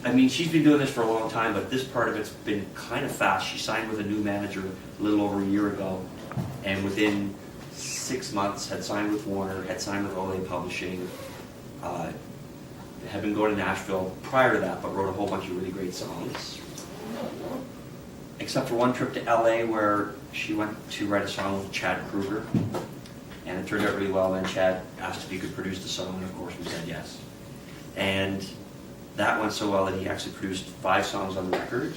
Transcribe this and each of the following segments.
I mean, she's been doing this for a long time, but this part of it's been kind of fast. She signed with a new manager a little over a year ago, and within 6 months had signed with Warner, had signed with Olay Publishing, had been going to Nashville prior to that, but wrote a whole bunch of really great songs. Except for one trip to LA where she went to write a song with Chad Kroeger, and it turned out really well. Then Chad asked if he could produce the song, and of course we said yes. And that went so well that he actually produced 5 songs on the record.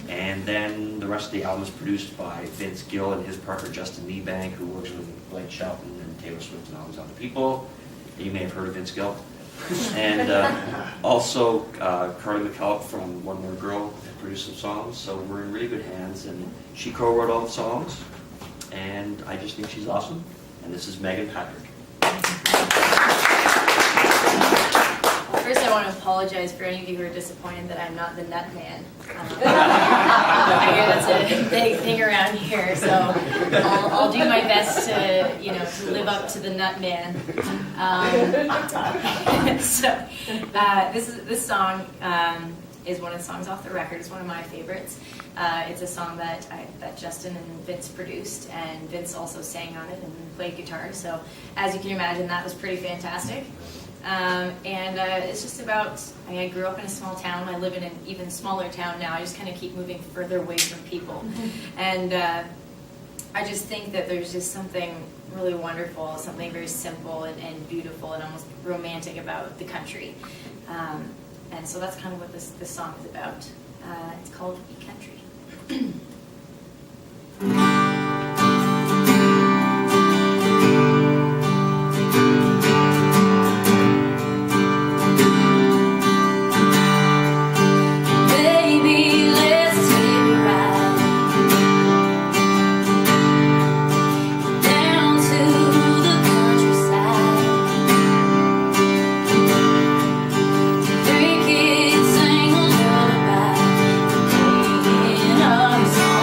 And then the rest of the album is produced by Vince Gill and his partner Justin Meebank, who works with Blake Shelton and Taylor Swift and all these other people. You may have heard of Vince Gill. And also Carly McKillop from One More Girl produced some songs, so we're in really good hands. And she co-wrote all the songs, and I just think she's awesome. And this is Meghan Patrick. First, I want to apologize for any of you who are disappointed that I'm not the nut man. I hear that's a big thing around here, so I'll do my best to, to live up to the nut man. This song is one of the songs off the record. It's one of my favorites. It's a song that Justin and Vince produced, and Vince also sang on it and played guitar. So, as you can imagine, that was pretty fantastic. It's just about, I grew up in a small town. I live in an even smaller town now. I just kind of keep moving further away from people. And I just think that there's just something really wonderful, something very simple and beautiful and almost romantic about the country. And so that's kind of what this song is about. It's called E Country. Three kids sing a lullaby, playing our song.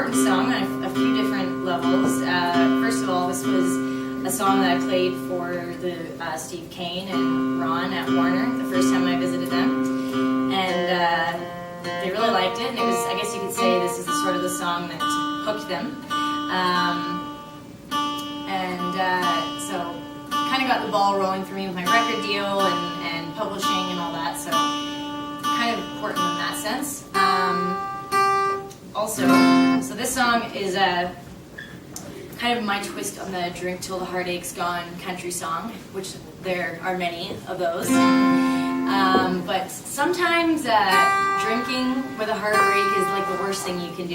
important song on a few different levels. First of all, this was a song that I played for the Steve Kane and Ron at Warner the first time I visited them, and they really liked it. And it was, I guess you could say, this is sort of the song that hooked them. So kind of got the ball rolling for me with my record deal and publishing and all that. So kind of important in that sense. Also, so this song is kind of my twist on the Drink Till the Heartache's Gone country song, which there are many of those. But sometimes drinking with a heartbreak is like the worst thing you can do,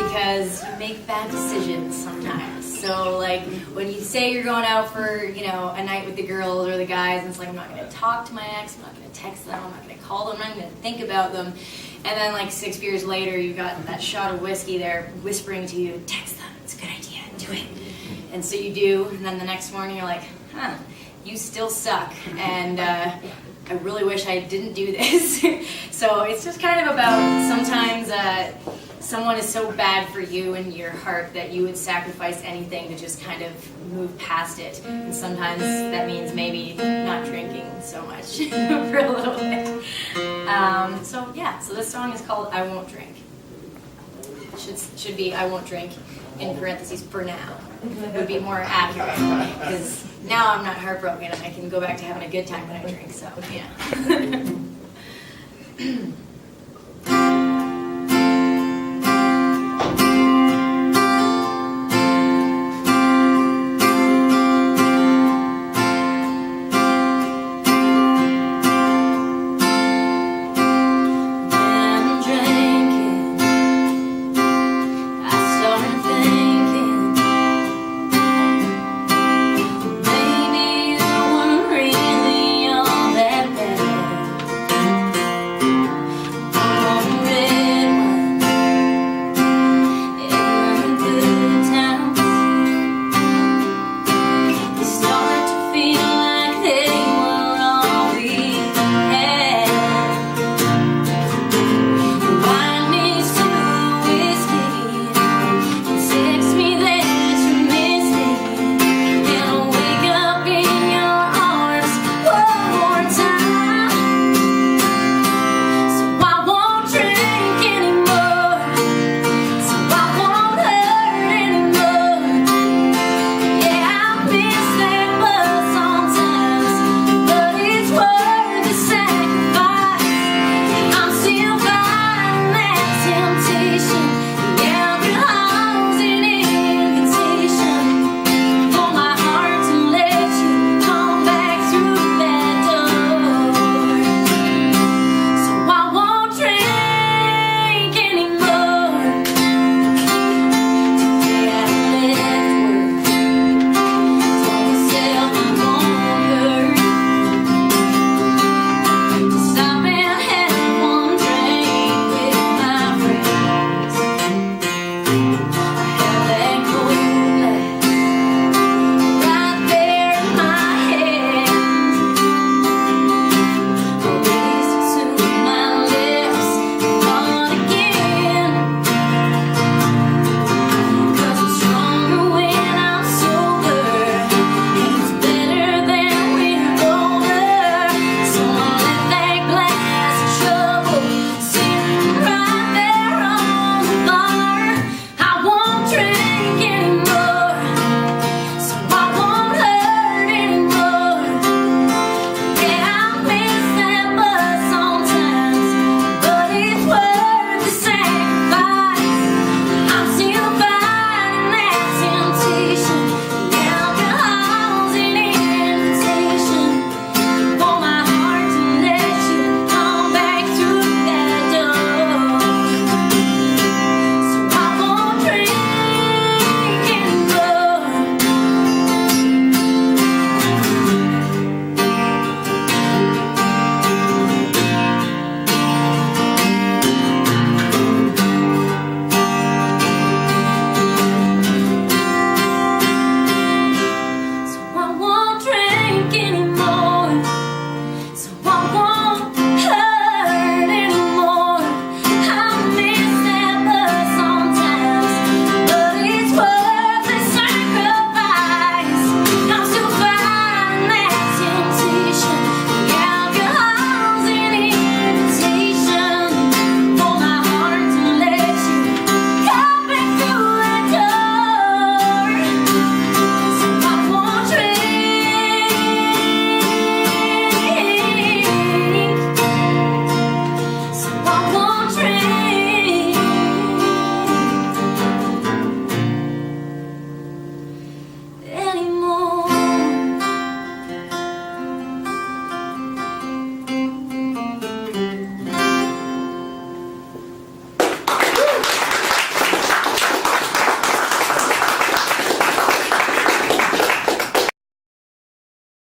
because you make bad decisions sometimes. So like when you say you're going out for, you know, a night with the girls or the guys, and it's like, I'm not going to talk to my ex, I'm not going to text them, I'm not going to call them, I'm not going to think about them. And then like 6 beers later, you've got that shot of whiskey there whispering to you, text them, it's a good idea, do it. And so you do, and then the next morning you're like, huh, you still suck, and I really wish I didn't do this. So it's just kind of about sometimes someone is so bad for you and your heart that you would sacrifice anything to just kind of move past it. And sometimes that means maybe not drinking so much for a little bit. So yeah, so this song is called I Won't Drink. Should be I Won't Drink in parentheses for now. It would be more accurate, because now I'm not heartbroken and I can go back to having a good time when I drink, so yeah.